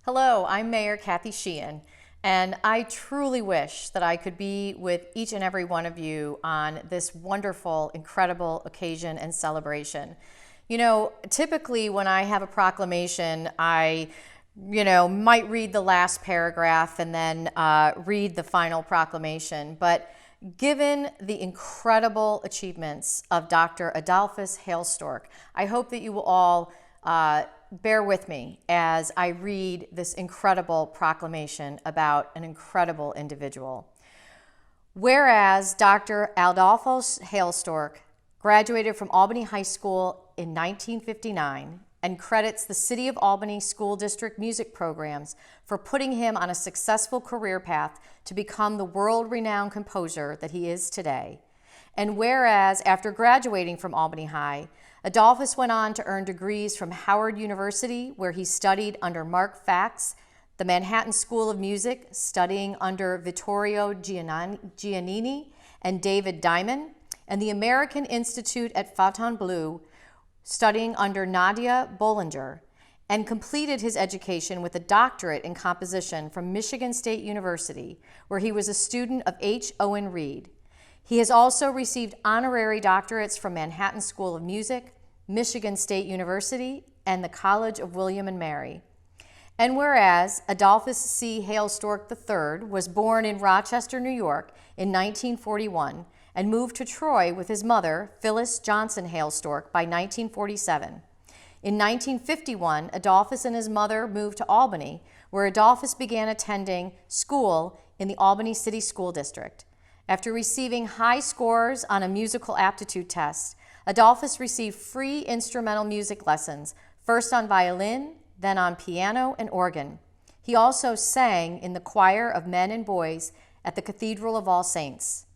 Hello, I'm Mayor Kathy Sheehan, and I truly wish that I could be with each and every one of you on this wonderful, incredible occasion and celebration. You know, typically when I have a proclamation, I might read the last paragraph and then read the final proclamation. But given the incredible achievements of Dr. Adolphus Hailstork, I hope that you will all bear with me as I read this incredible proclamation about an incredible individual. Whereas Dr. Adolphus Hailstork graduated from Albany High School in 1959 and credits the City of Albany School District music programs for putting him on a successful career path to become the world-renowned composer that he is today. And whereas after graduating from Albany High, Adolphus went on to earn degrees from Howard University, where he studied under Mark Fax, the Manhattan School of Music, studying under Vittorio Giannini and David Diamond, and the American Institute at Fontainebleau, studying under Nadia Bollinger, and completed his education with a doctorate in composition from Michigan State University, where he was a student of H. Owen Reed. He has also received honorary doctorates from Manhattan School of Music, Michigan State University, and the College of William and Mary. And whereas Adolphus C. Hailstork III was born in Rochester, New York in 1941 and moved to Troy with his mother, Phyllis Johnson Hailstork, by 1947. In 1951, Adolphus and his mother moved to Albany, where Adolphus began attending school in the Albany City School District. After receiving high scores on a musical aptitude test, Adolphus received free instrumental music lessons, first on violin, then on piano and organ. He also sang in the choir of men and boys at the Cathedral of All Saints.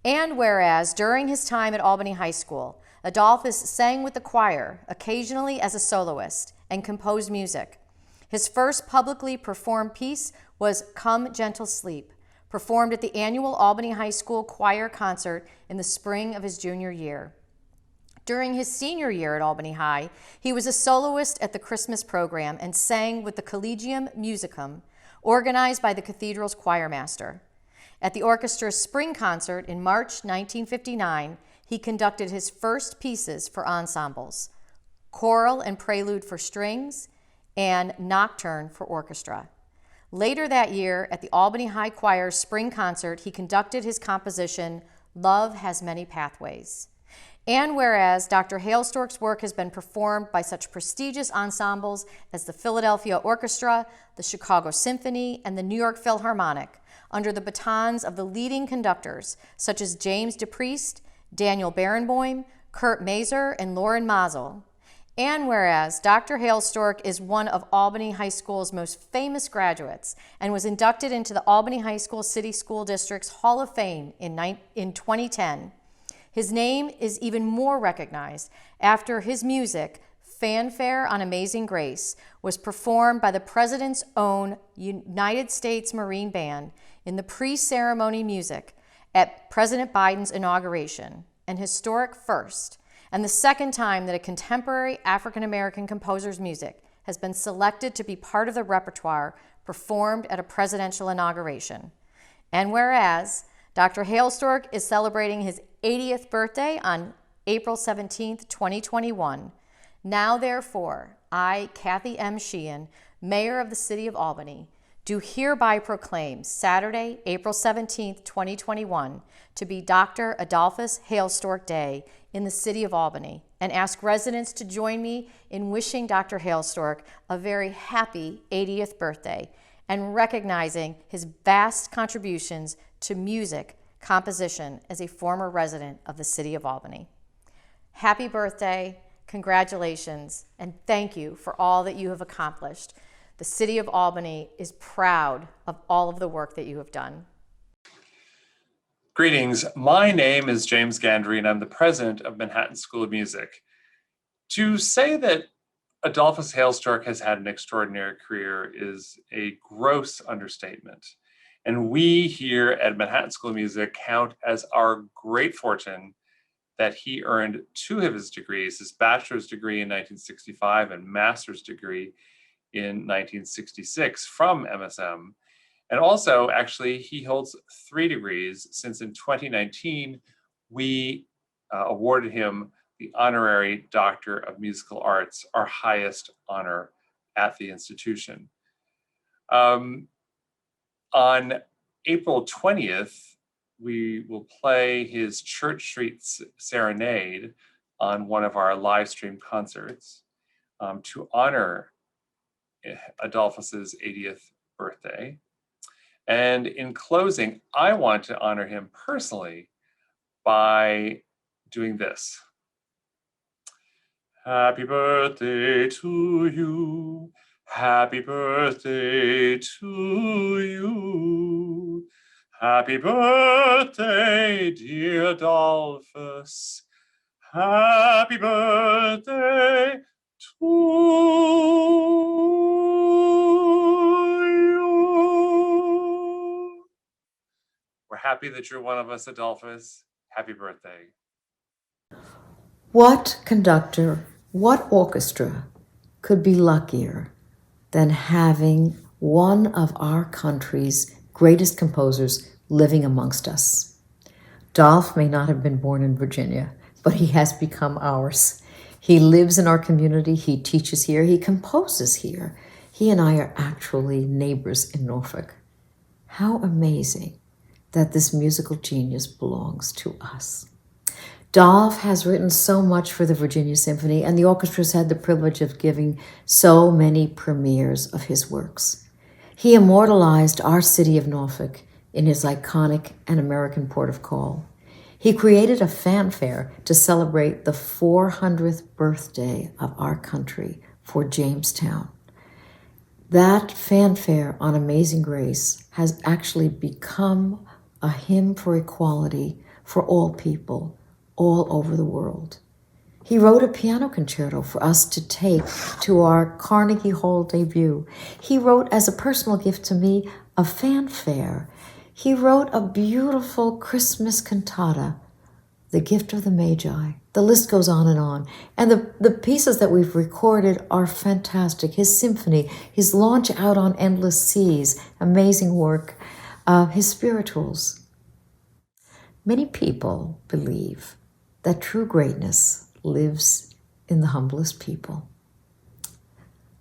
And whereas during his time at Albany High School, Adolphus sang with the choir, occasionally as a soloist, and composed music. His first publicly performed piece was Come Gentle Sleep, performed at the annual Albany High School choir concert in the spring of his junior year. During his senior year at Albany High, he was a soloist at the Christmas program and sang with the Collegium Musicum, organized by the cathedral's choirmaster. At the orchestra's spring concert in March 1959, he conducted his first pieces for ensembles, Choral and Prelude for Strings and Nocturne for Orchestra. Later that year, at the Albany High Choir's spring concert, he conducted his composition, Love Has Many Pathways. And whereas Dr. Hailstork's work has been performed by such prestigious ensembles as the Philadelphia Orchestra, the Chicago Symphony, and the New York Philharmonic, under the batons of the leading conductors such as James DePriest, Daniel Barenboim, Kurt Maser, and Lauren Mazel. And whereas Dr. Hailstork is one of Albany High School's most famous graduates and was inducted into the Albany High School City School District's Hall of Fame in 2010, his name is even more recognized after his music, Fanfare on Amazing Grace, was performed by the President's own United States Marine Band in the pre-ceremony music at President Biden's inauguration, an historic first, and the second time that a contemporary African-American composer's music has been selected to be part of the repertoire performed at a presidential inauguration. And whereas Dr. Hailstork is celebrating his 80th birthday on April 17, 2021, now therefore, I, Kathy M. Sheehan, Mayor of the City of Albany, do hereby proclaim Saturday, April 17, 2021, to be Dr. Adolphus Hailstork Day in the City of Albany, and ask residents to join me in wishing Dr. Hailstork a very happy 80th birthday and recognizing his vast contributions to music composition as a former resident of the City of Albany. Happy birthday, congratulations, and thank you for all that you have accomplished. The City of Albany is proud of all of the work that you have done. Greetings, my name is James Gandry and I'm the president of Manhattan School of Music. To say that Adolphus Hailstork has had an extraordinary career is a gross understatement. And we here at Manhattan School of Music count as our great fortune that he earned two of his degrees, his bachelor's degree in 1965 and master's degree in 1966 from MSM. And also, actually, he holds 3 degrees since in 2019, we awarded him the Honorary Doctor of Musical Arts, our highest honor at the institution. On April 20th, we will play his Church Street Serenade on one of our live stream concerts to honor Adolphus's 80th birthday. And in closing, I want to honor him personally by doing this. Happy birthday to you. Happy birthday to you. Happy birthday, dear Adolphus. Happy birthday to you. We're happy that you're one of us, Adolphus. Happy birthday. What conductor, what orchestra could be luckier than having one of our country's greatest composers living amongst us? Dolph may not have been born in Virginia, but he has become ours. He lives in our community, he teaches here, he composes here. He and I are actually neighbors in Norfolk. How amazing that this musical genius belongs to us. Dolph has written so much for the Virginia Symphony, and the orchestra's had the privilege of giving so many premieres of his works. He immortalized our city of Norfolk in his iconic An American Port of Call. He created a fanfare to celebrate the 400th birthday of our country for Jamestown. That fanfare on Amazing Grace has actually become a hymn for equality for all people, all over the world. He wrote a piano concerto for us to take to our Carnegie Hall debut. He wrote, as a personal gift to me, a fanfare. He wrote a beautiful Christmas cantata, The Gift of the Magi. The list goes on. And the pieces that we've recorded are fantastic. His symphony, his Launch Out on Endless Seas, amazing work. His spirituals. Many people believe that true greatness lives in the humblest people.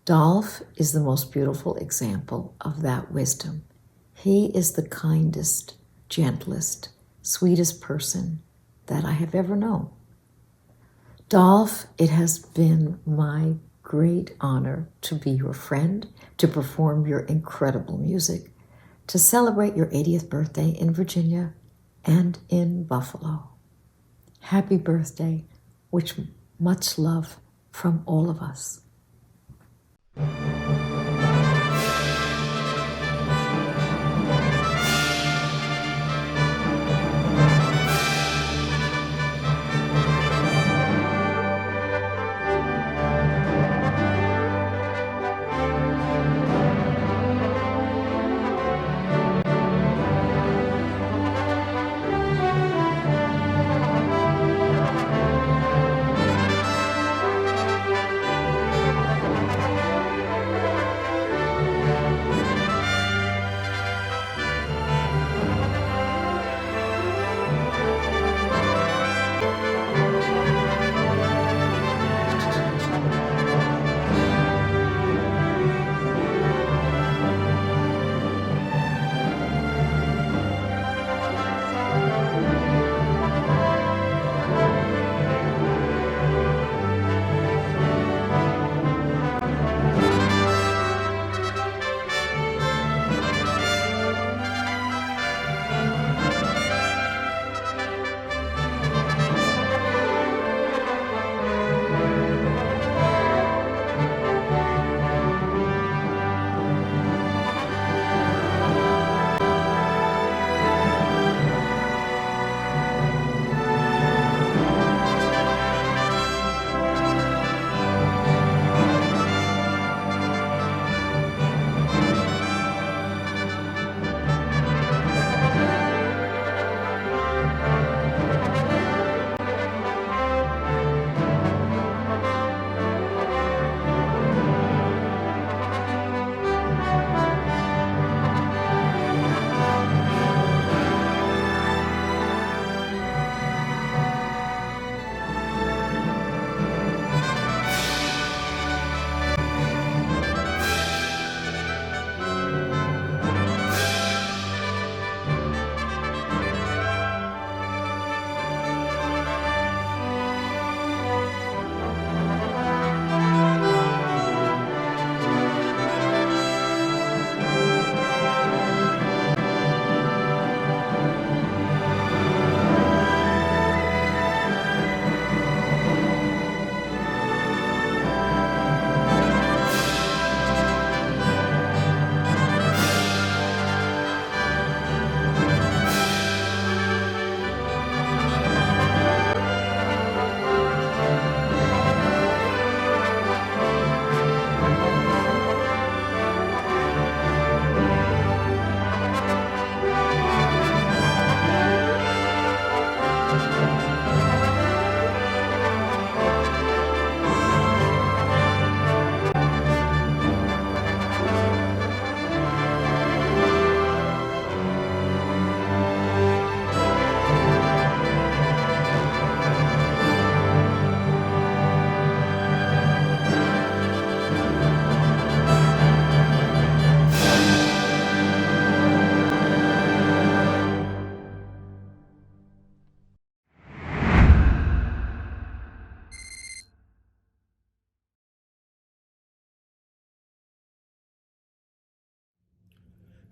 Dolph is the most beautiful example of that wisdom. He is the kindest, gentlest, sweetest person that I have ever known. Dolph, it has been my great honor to be your friend, to perform your incredible music, to celebrate your 80th birthday in Virginia and in Buffalo. Happy birthday, with much love from all of us.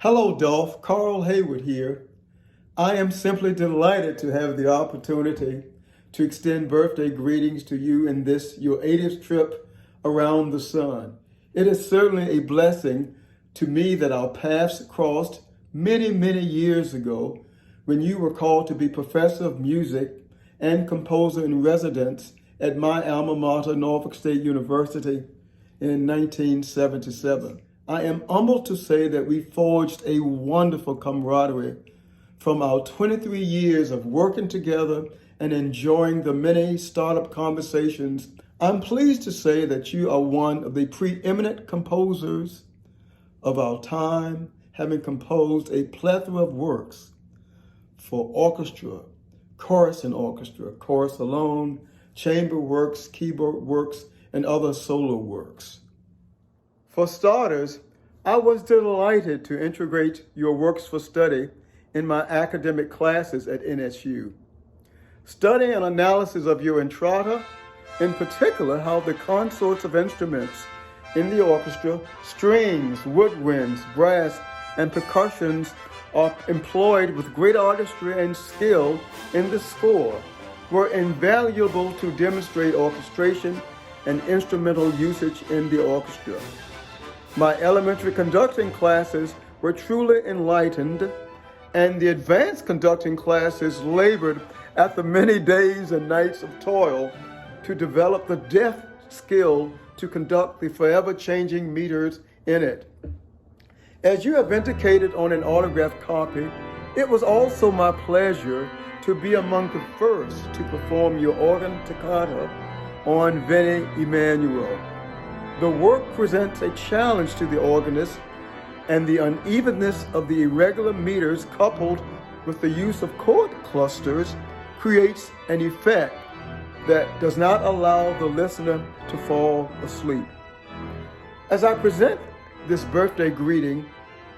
Hello, Dolph. Carl Haywood here. I am simply delighted to have the opportunity to extend birthday greetings to you in this, your 80th trip around the sun. It is certainly a blessing to me that our paths crossed many, many years ago when you were called to be professor of music and composer in residence at my alma mater, Norfolk State University, in 1977. I am humbled to say that we forged a wonderful camaraderie from our 23 years of working together and enjoying the many startup conversations. I'm pleased to say that you are one of the preeminent composers of our time, having composed a plethora of works for orchestra, chorus and orchestra, chorus alone, chamber works, keyboard works, and other solo works. For starters, I was delighted to integrate your works for study in my academic classes at NSU. Study and analysis of your entrata, in particular how the consorts of instruments in the orchestra, strings, woodwinds, brass, and percussions are employed with great artistry and skill in the score, were invaluable to demonstrate orchestration and instrumental usage in the orchestra. My elementary conducting classes were truly enlightened, and the advanced conducting classes labored after many days and nights of toil to develop the deft skill to conduct the forever changing meters in it. As you have indicated on an autographed copy, it was also my pleasure to be among the first to perform your organ toccata on Veni Emmanuel. The work presents a challenge to the organist, and the unevenness of the irregular meters coupled with the use of chord clusters creates an effect that does not allow the listener to fall asleep. As I present this birthday greeting,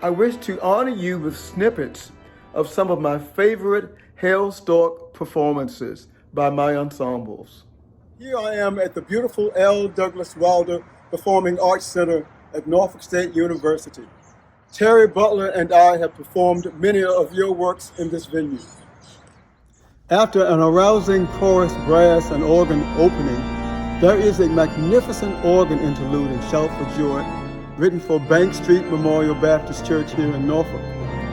I wish to honor you with snippets of some of my favorite Hailstork performances by my ensembles. Here I am at the beautiful L. Douglas Wilder Performing Arts Center at Norfolk State University. Terry Butler and I have performed many of your works in this venue. After an arousing chorus, brass, and organ opening, there is a magnificent organ interlude in Shout for Joy, written for Bank Street Memorial Baptist Church here in Norfolk,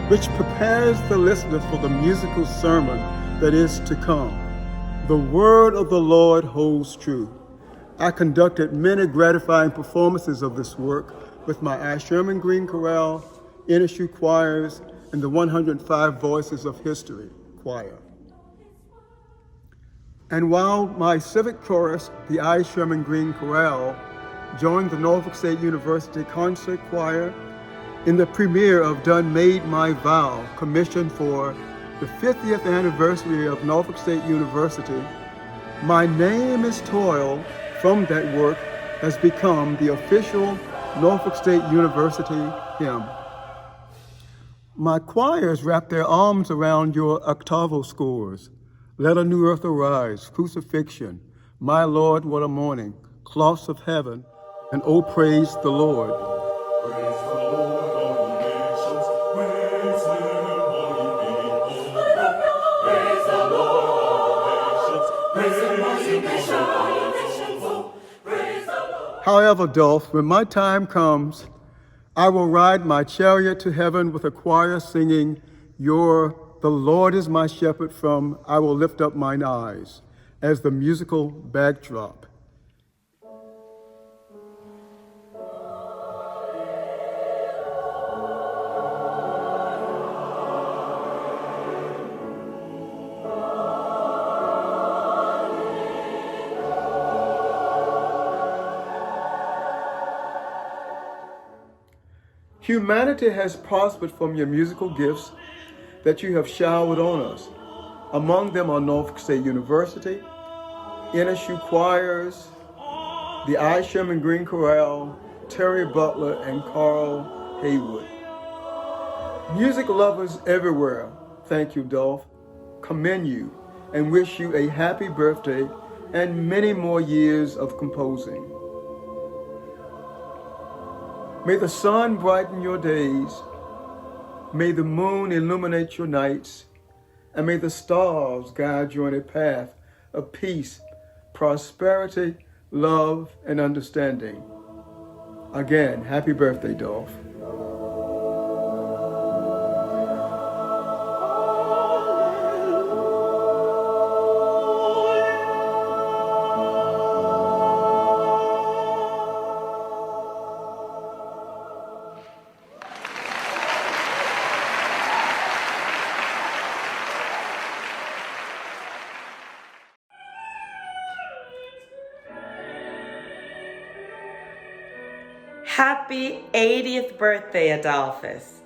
which prepares the listener for the musical sermon that is to come. The word of the Lord holds true. I conducted many gratifying performances of this work with my I. Sherman Green Chorale, NSU choirs, and the 105 Voices of History choir. And while my civic chorus, the I. Sherman Green Chorale, joined the Norfolk State University Concert Choir in the premiere of Done Made My Vow, commissioned for the 50th anniversary of Norfolk State University, My Name is Toil from that work has become the official Norfolk State University hymn. My choirs wrap their arms around your octavo scores. Let a New Earth Arise, Crucifixion, My Lord, What a Morning, Cloths of Heaven, and Oh, Praise the Lord. Praise the Lord, all ye nations, praise Him, all ye people. Praise the Lord, all nations, praise Him, all ye nations, oh, praise the Lord. However, Dolph, when my time comes, I will ride my chariot to heaven with a choir singing The Lord is my shepherd from I will lift up mine eyes as the musical backdrop. Humanity has prospered from your musical gifts that you have showered on us. Among them are Norfolk State University, NSU choirs, the I. Sherman Green Chorale, Terry Butler, and Carl Haywood. Music lovers everywhere, thank you, Dolph, commend you, and wish you a happy birthday and many more years of composing. May the sun brighten your days. May the moon illuminate your nights, and may the stars guide you on a path of peace, prosperity, love, and understanding. Again, happy birthday, Dolph. Happy 80th birthday, Adolphus.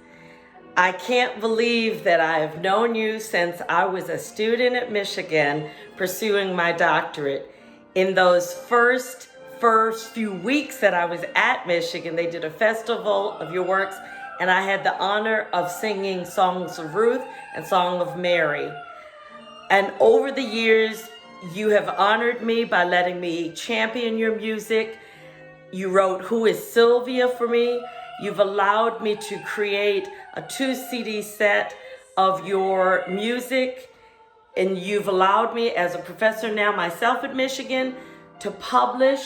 I can't believe that I have known you since I was a student at Michigan pursuing my doctorate. In those first few weeks that I was at Michigan, they did a festival of your works, and I had the honor of singing Songs of Ruth and Song of Mary. And over the years, you have honored me by letting me champion your music. You wrote Who is Sylvia for me. You've allowed me to create a 2 CD set of your music. And you've allowed me, as a professor now myself at Michigan, to publish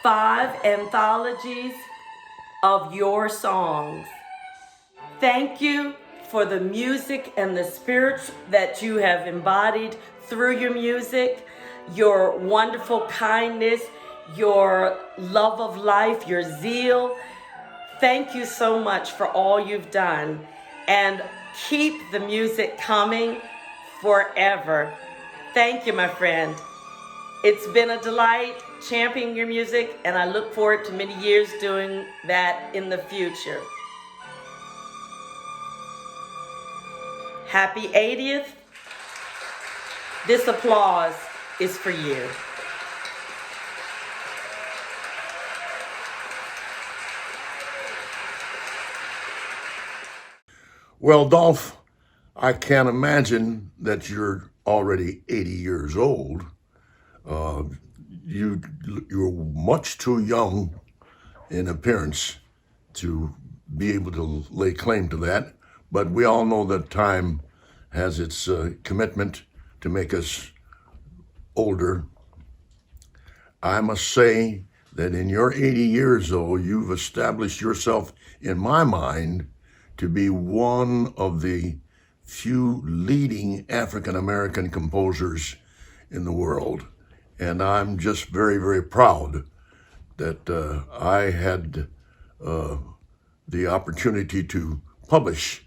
5 anthologies of your songs. Thank you for the music and the spirit that you have embodied through your music, your wonderful kindness, your love of life, your zeal. Thank you so much for all you've done, and keep the music coming forever. Thank you, my friend. It's been a delight championing your music, and I look forward to many years doing that in the future. Happy 80th. This applause is for you. Well, Dolph, I can't imagine that you're already 80 years old. You're much too young in appearance to be able to lay claim to that. But we all know that time has its commitment to make us older. I must say that in your 80 years, though, you've established yourself, in my mind, to be one of the few leading African-American composers in the world. And I'm just very, very proud that I had the opportunity to publish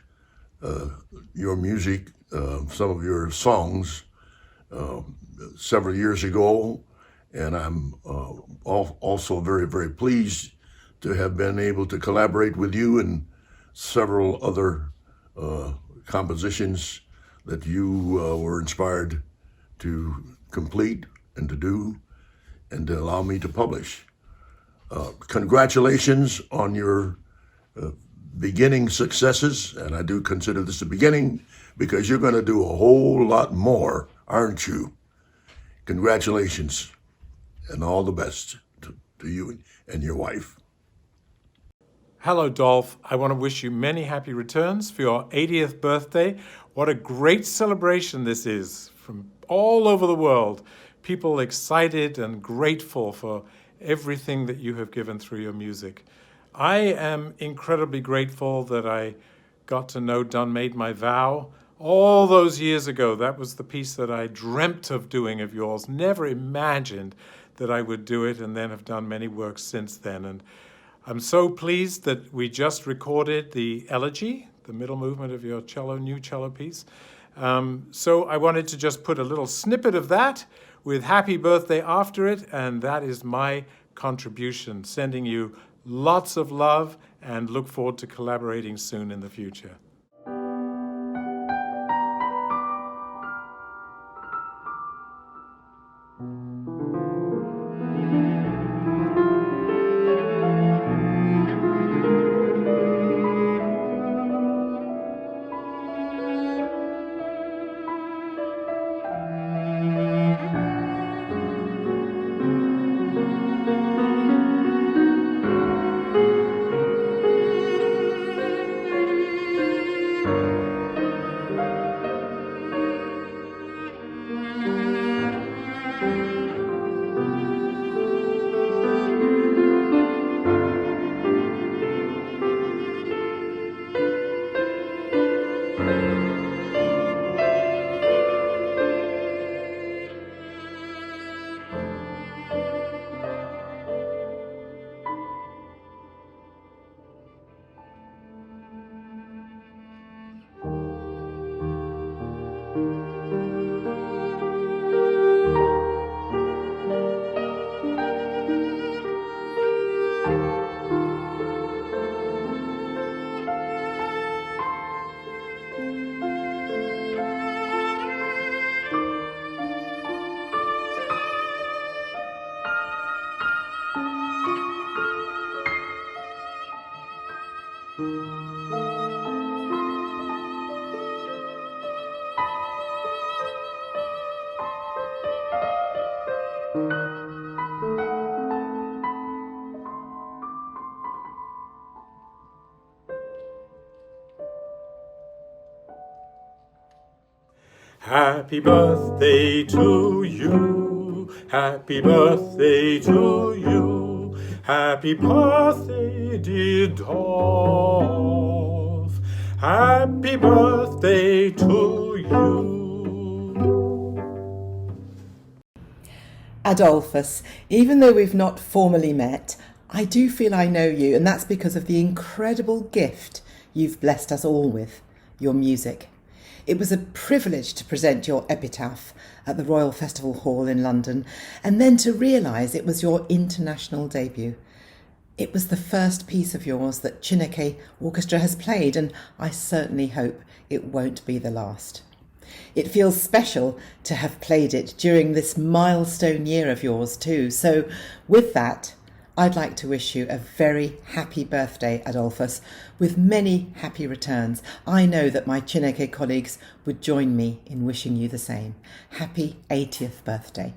your music, some of your songs, several years ago. And I'm also very, very pleased to have been able to collaborate with you and several other compositions that you were inspired to complete and to do and to allow me to publish. Congratulations on your beginning successes, and I do consider this a beginning because you're going to do a whole lot more, aren't you? Congratulations, and all the best to you and your wife. Hello, Dolph. I want to wish you many happy returns for your 80th birthday. What a great celebration this is from all over the world. People excited and grateful for everything that you have given through your music. I am incredibly grateful that I got to know Done Made My Vow all those years ago. That was the piece that I dreamt of doing of yours, never imagined that I would do it, and then have done many works since then. And I'm so pleased that we just recorded the elegy, the middle movement of your new cello piece. So I wanted to just put a little snippet of that with happy birthday after it, and that is my contribution, sending you lots of love and look forward to collaborating soon in the future. Happy birthday to you. Happy birthday to you. Happy birthday, dear Dolph. Happy birthday to you. Adolphus, even though we've not formally met, I do feel I know you, and that's because of the incredible gift you've blessed us all with, your music. It was a privilege to present your epitaph at the Royal Festival Hall in London, and then to realise it was your international debut. It was the first piece of yours that Chineke Orchestra has played, and I certainly hope it won't be the last. It feels special to have played it during this milestone year of yours too. So with that, I'd like to wish you a very happy birthday, Adolphus, with many happy returns. I know that my Chineke colleagues would join me in wishing you the same. Happy 80th birthday.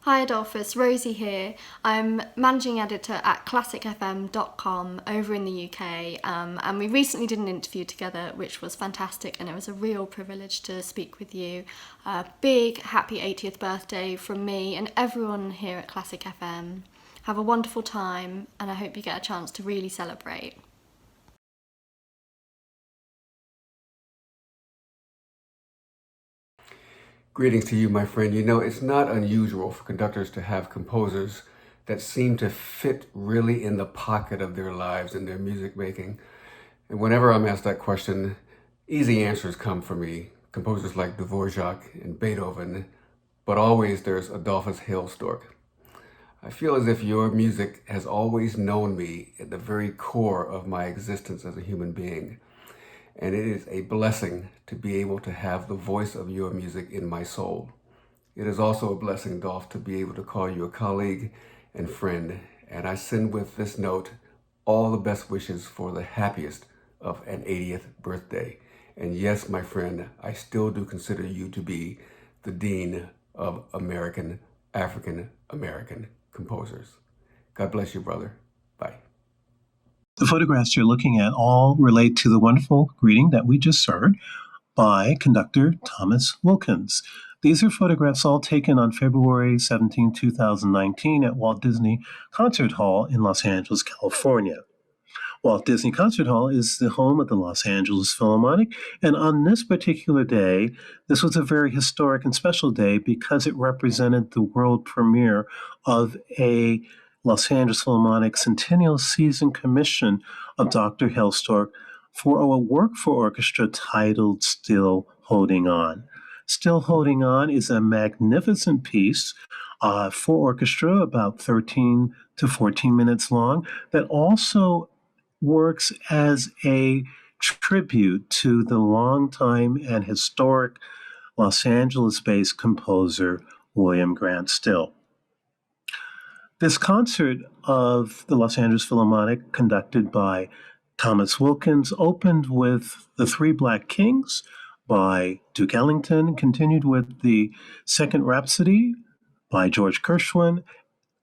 Hi Adolphus, Rosie here. I'm managing editor at classicfm.com over in the UK, and we recently did an interview together which was fantastic, and it was a real privilege to speak with you. Big happy 80th birthday from me and everyone here at Classic FM. Have a wonderful time, and I hope you get a chance to really celebrate. Greetings to you, my friend. You know, it's not unusual for conductors to have composers that seem to fit really in the pocket of their lives and their music making. And whenever I'm asked that question, easy answers come for me. Composers like Dvorak and Beethoven, but always there's Adolphus Hailstork. I feel as if your music has always known me at the very core of my existence as a human being. And it is a blessing to be able to have the voice of your music in my soul. It is also a blessing, Dolph, to be able to call you a colleague and friend. And I send with this note all the best wishes for the happiest of an 80th birthday. And yes, my friend, I still do consider you to be the Dean of African American composers. God bless you, brother. Bye. The photographs you're looking at all relate to the wonderful greeting that we just heard by conductor Thomas Wilkins. These are photographs all taken on February 17, 2019 at Walt Disney Concert Hall in Los Angeles, California. Walt Disney Concert Hall is the home of the Los Angeles Philharmonic, and on this particular day, this was a very historic and special day because it represented the world premiere of a Los Angeles Philharmonic Centennial Season commission of Dr. Hailstork for a work for orchestra titled Still Holding On. Still Holding On is a magnificent piece for orchestra, about 13 to 14 minutes long, that also works as a tribute to the longtime and historic Los Angeles-based composer William Grant Still. This concert of the Los Angeles Philharmonic, conducted by Thomas Wilkins, opened with The Three Black Kings by Duke Ellington, continued with the Second Rhapsody by George Gershwin,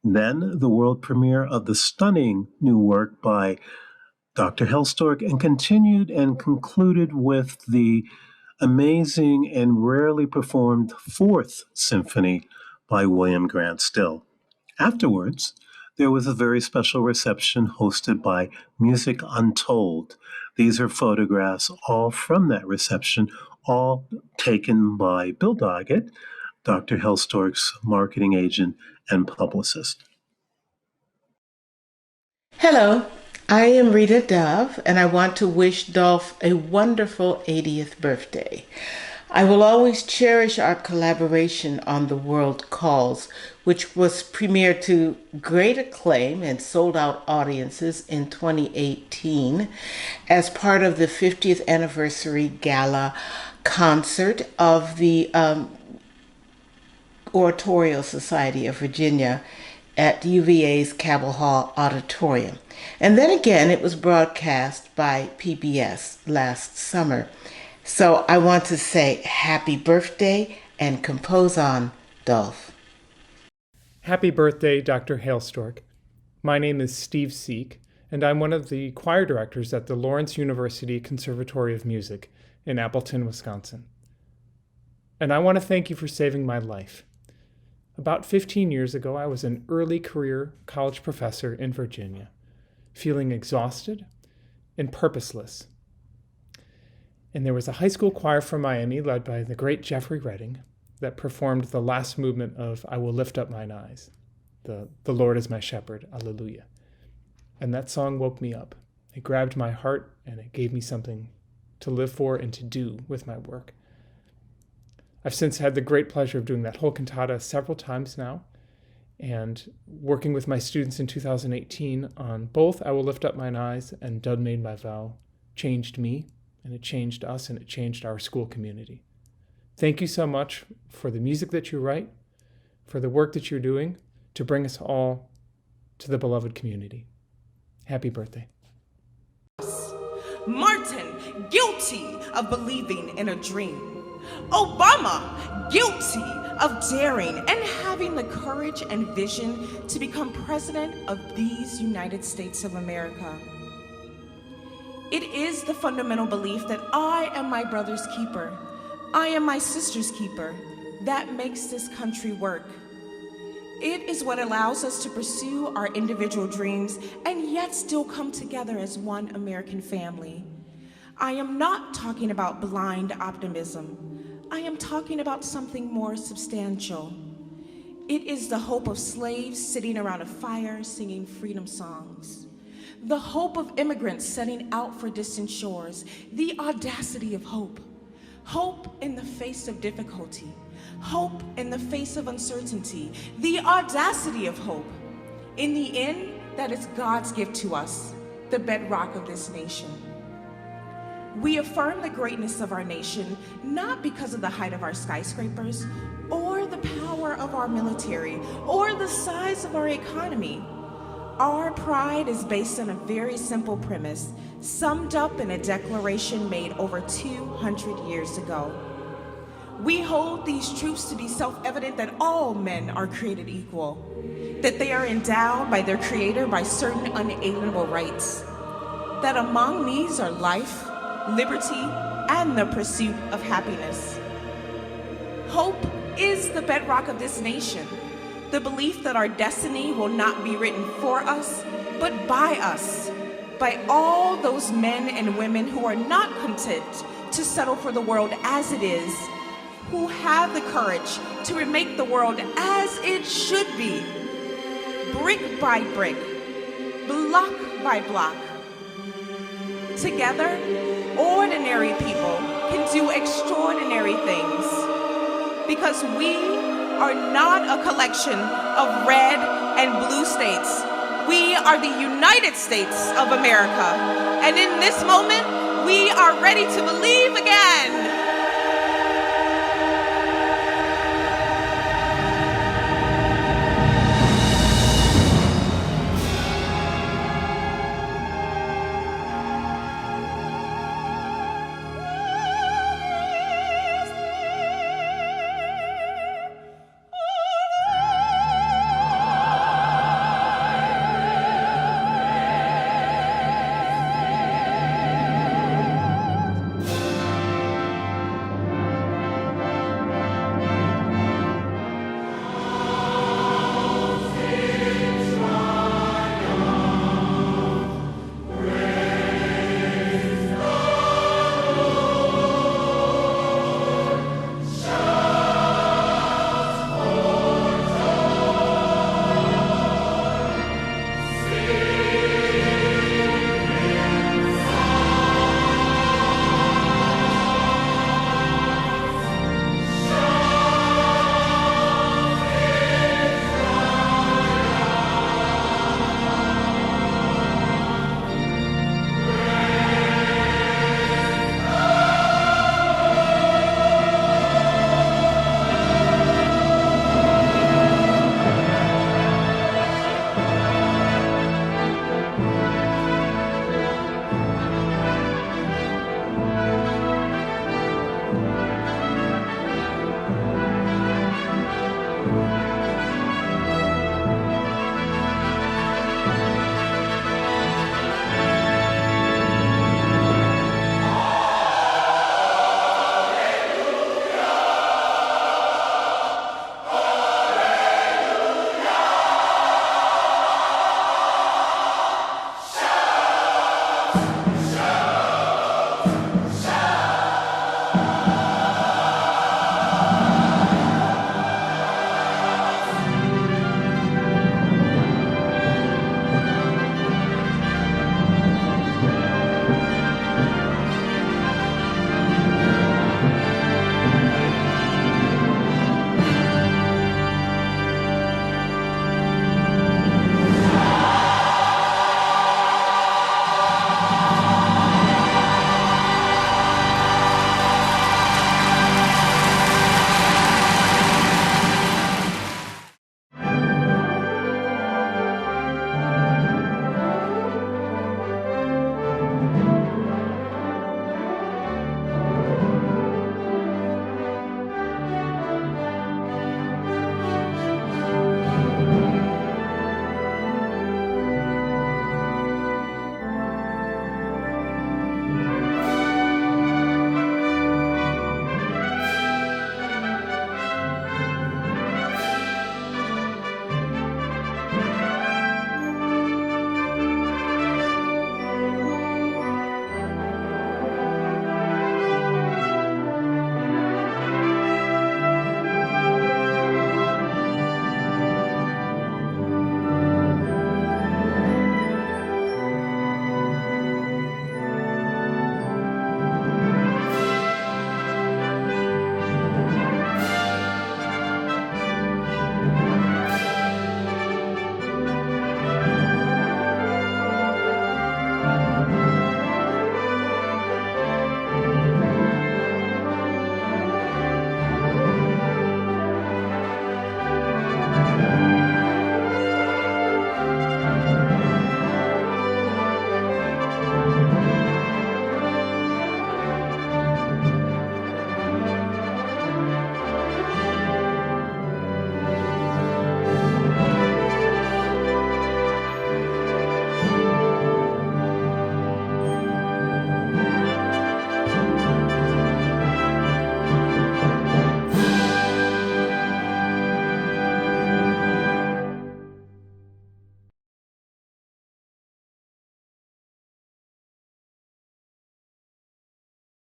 then the world premiere of the stunning new work by Dr. Hailstork, and continued and concluded with the amazing and rarely performed Fourth Symphony by William Grant Still. Afterwards, there was a very special reception hosted by Music Untold. These are photographs all from that reception, all taken by Bill Doggett, Dr. Hailstork's marketing agent and publicist. Hello, I am Rita Dove, and I want to wish Dolph a wonderful 80th birthday. I will always cherish our collaboration on The World Calls, which was premiered to great acclaim and sold out audiences in 2018 as part of the 50th anniversary gala concert of the Oratorio Society of Virginia at UVA's Cabell Hall Auditorium. And then again, it was broadcast by PBS last summer. So I want to say happy birthday and compose on, Dolph. Happy birthday, Dr. Hailstork. My name is Steve Seek, and I'm one of the choir directors at the Lawrence University Conservatory of Music in Appleton, Wisconsin. And I want to thank you for saving my life. About 15 years ago, I was an early career college professor in Virginia, feeling exhausted and purposeless. And there was a high school choir from Miami led by the great Jeffrey Redding that performed the last movement of I Will Lift Up Mine Eyes, the Lord is my shepherd, alleluia. And that song woke me up. It grabbed my heart and it gave me something to live for and to do with my work. I've since had the great pleasure of doing that whole cantata several times now, and working with my students in 2018 on both I Will Lift Up Mine Eyes and Dud Made My Vow changed me, and it changed us, and it changed our school community. Thank you so much for the music that you write, for the work that you're doing to bring us all to the beloved community. Happy birthday. Martin, guilty of believing in a dream. Obama, guilty of daring and having the courage and vision to become president of these United States of America. It is the fundamental belief that I am my brother's keeper, I am my sister's keeper, that makes this country work. It is what allows us to pursue our individual dreams and yet still come together as one American family. I am not talking about blind optimism. I am talking about something more substantial. It is the hope of slaves sitting around a fire singing freedom songs. The hope of immigrants setting out for distant shores. The audacity of hope. Hope in the face of difficulty. Hope in the face of uncertainty. The audacity of hope. In the end, that is God's gift to us, the bedrock of this nation. We affirm the greatness of our nation, not because of the height of our skyscrapers, or the power of our military, or the size of our economy. Our pride is based on a very simple premise, summed up in a declaration made over 200 years ago. We hold these truths to be self-evident that all men are created equal, that they are endowed by their Creator by certain unalienable rights, that among these are life, liberty, and the pursuit of happiness. Hope is the bedrock of this nation, the belief that our destiny will not be written for us, but by us, by all those men and women who are not content to settle for the world as it is, who have the courage to remake the world as it should be, brick by brick, block by block. Together, ordinary people can do extraordinary things because we are not a collection of red and blue states. We are the United States of America. And in this moment, we are ready to believe again.